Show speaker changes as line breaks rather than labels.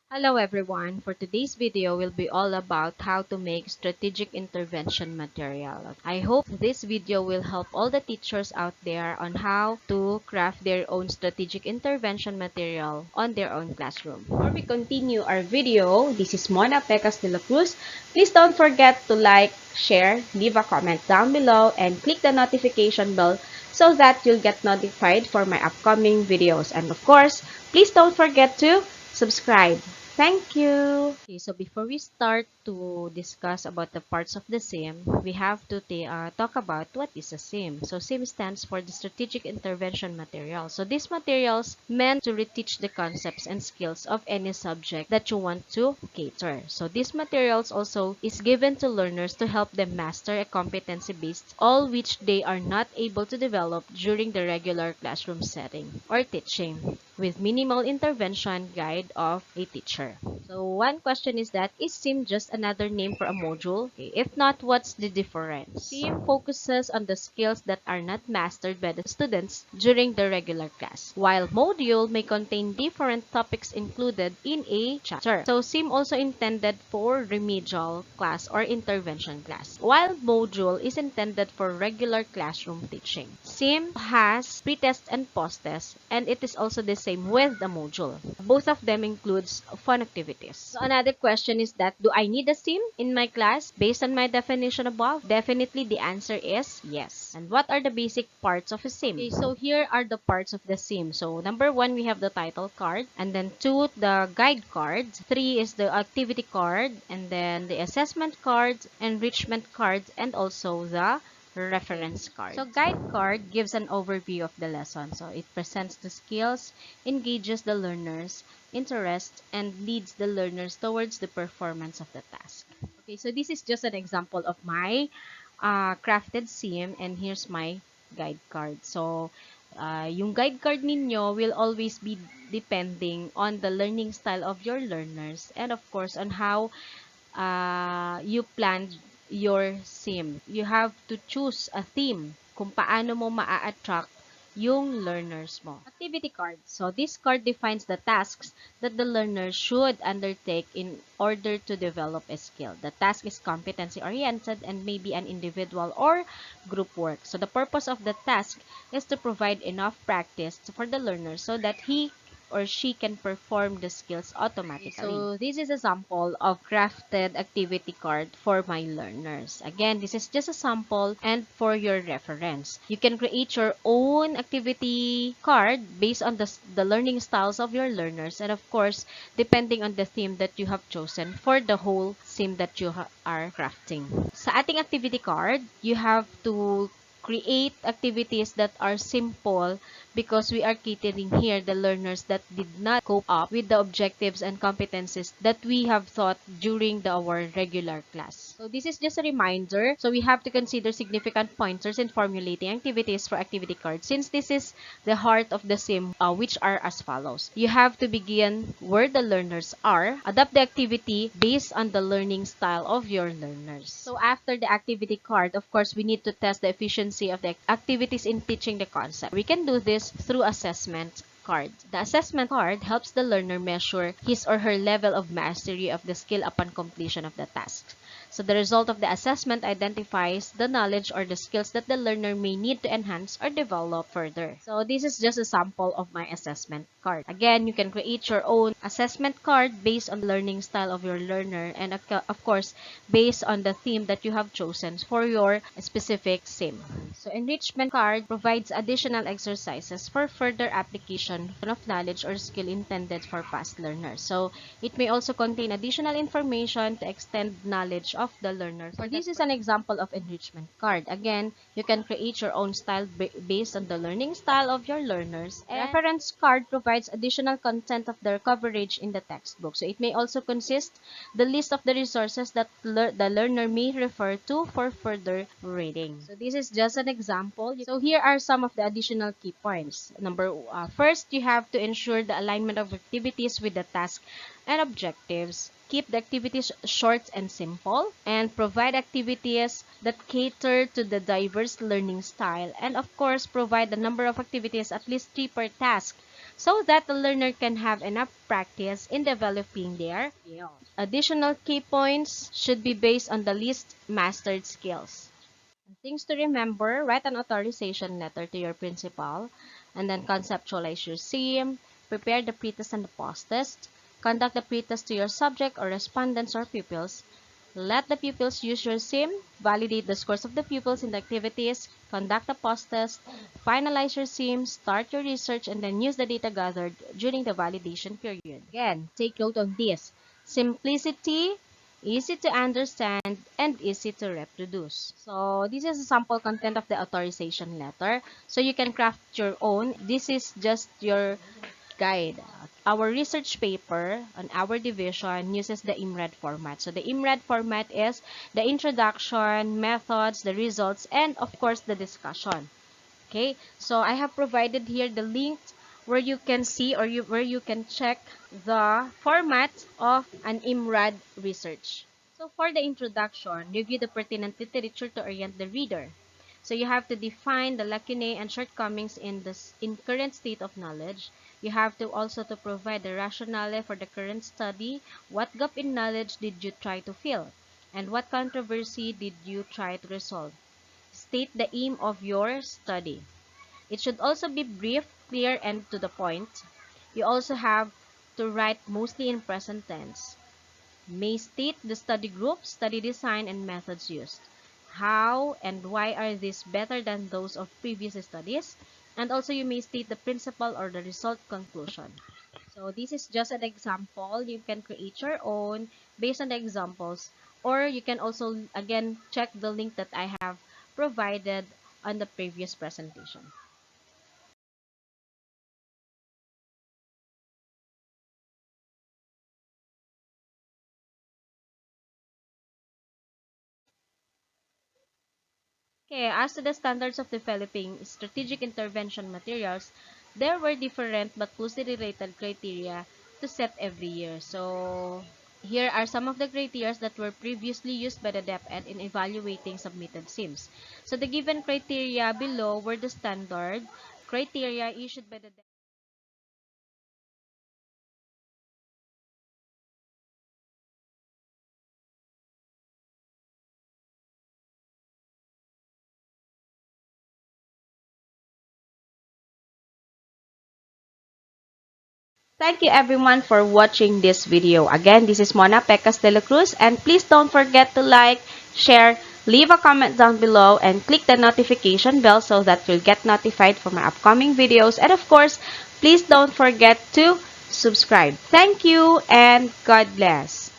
Hello everyone. For today's video will be all about how to make strategic intervention material. I hope this video will help all the teachers out there on how to craft their own strategic intervention material on their own classroom. Before we continue our video, this is Mona Pecas de la Cruz. Please don't forget to like, share, leave a comment down below, and click the notification bell so that you'll get notified for my upcoming videos. And of course, please don't forget to subscribe. Thank you. Okay, so before we start to discuss about the parts of the SIM, we have to talk about what is a SIM. So SIM stands for the Strategic Intervention Material. So these materials meant to reteach the concepts and skills of any subject that you want to cater. So these materials also is given to learners to help them master a competency based all which they are not able to develop during the regular classroom setting or teaching, with minimal intervention guide of a teacher. So one question is that, is SIM just another name for a module? Okay, if not, what's the difference? SIM focuses on the skills that are not mastered by the students during the regular class, while module may contain different topics included in a chapter. So SIM also intended for remedial class or intervention class, while module is intended for regular classroom teaching. SIM has pre-test and post-test, and it is also the same with the module. Both of them includes fun activities. So another question is that, do I need a SIM in my class based on my definition above? Definitely the answer is yes. And what are the basic parts of a SIM? Okay, so here are the parts of the SIM. So number 1, we have the title card, and then 2, the guide cards, 3 is the activity card, and then the assessment cards, enrichment cards, and also the reference card. So guide card gives an overview of the lesson. So it presents the skills, engages the learners' interest, and leads the learners towards the performance of the task. Okay, so this is just an example of my crafted SIM, and here's my guide card. So yung guide card ninyo will always be depending on the learning style of your learners, and of course on how you plan your SIM. You have to choose a theme kung paano mo maa-attract yung learners mo. Activity card. So, this card defines the tasks that the learner should undertake in order to develop a skill. The task is competency-oriented and may be an individual or group work. So, the purpose of the task is to provide enough practice for the learner so that he or she can perform the skills automatically. So this is a sample of crafted activity card for my learners. Again, this is just a sample and for your reference. You can create your own activity card based on the learning styles of your learners, and of course, depending on the theme that you have chosen for the whole SIM that you are crafting. Sa ating activity card, you have to create activities that are simple because we are catering here the learners that did not cope up with the objectives and competencies that we have taught during our regular class. So this is just a reminder. So we have to consider significant pointers in formulating activities for activity cards, since this is the heart of the SIM, which are as follows. You have to begin where the learners are, adapt the activity based on the learning style of your learners. So after the activity card, of course, we need to test the efficiency of the activities in teaching the concept. We can do this through assessment card. The assessment card helps the learner measure his or her level of mastery of the skill upon completion of the task. So the result of the assessment identifies the knowledge or the skills that the learner may need to enhance or develop further. So this is just a sample of my assessment card. Again, you can create your own assessment card based on the learning style of your learner, and of course, based on the theme that you have chosen for your specific SIM. So enrichment card provides additional exercises for further application of knowledge or skill intended for past learners. So it may also contain additional information to extend knowledge of the learner. So this is an example of enrichment card. Again, you can create your own style based on the learning style of your learners. And reference card provides additional content of the coverage in the textbook. So it may also consist the list of the resources that the learner may refer to for further reading. So this is just an example. So here are some of the additional key points. First, you have to ensure the alignment of activities with the task and objectives. Keep the activities short and simple, and provide activities that cater to the diverse learning style, and of course provide the number of activities at least 3 per task so that the learner can have enough practice in developing their skills. Additional key points should be based on the least mastered skills. Things to remember: write an authorization letter to your principal, and then conceptualize your SIM, prepare the pretest and the post-test, conduct the pretest to your subject or respondents or pupils, let the pupils use your SIM, validate the scores of the pupils in the activities, conduct a post-test, finalize your SIM, start your research, and then use the data gathered during the validation period. Again, take note of this: simplicity, easy to understand, and easy to reproduce. So this is a sample content of the authorization letter. So you can craft your own. This is just your guide. Our research paper on our division uses the IMRAD format. So the IMRAD format is the introduction, methods, the results, and of course the discussion. Okay, so I have provided here the link where you can see or where you can check the format of an IMRAD research. So for the introduction, review the pertinent literature to orient the reader. So you have to define the lacunae and shortcomings in current state of knowledge. You have to also to provide the rationale for the current study. What gap in knowledge did you try to fill? And what controversy did you try to resolve? State the aim of your study. It should also be brief, clear, and to the point. You also have to write mostly in present tense. May state the study group, study design, and methods used. How and why are these better than those of previous studies? And also you may state the principle or the result conclusion. So this is just an example. You can create your own based on the examples, or you can also again check the link that I have provided on the previous presentation. Okay, as to the standards of developing strategic intervention materials, there were different but closely related criteria to set every year. So, here are some of the criteria that were previously used by the DepEd in evaluating submitted SIMs. So, the given criteria below were the standard criteria issued by the DepEd. Thank you everyone for watching this video. Again, this is Mona Pecas de la Cruz, and please don't forget to like, share, leave a comment down below, and click the notification bell so that you'll get notified for my upcoming videos. And of course, please don't forget to subscribe. Thank you and God bless.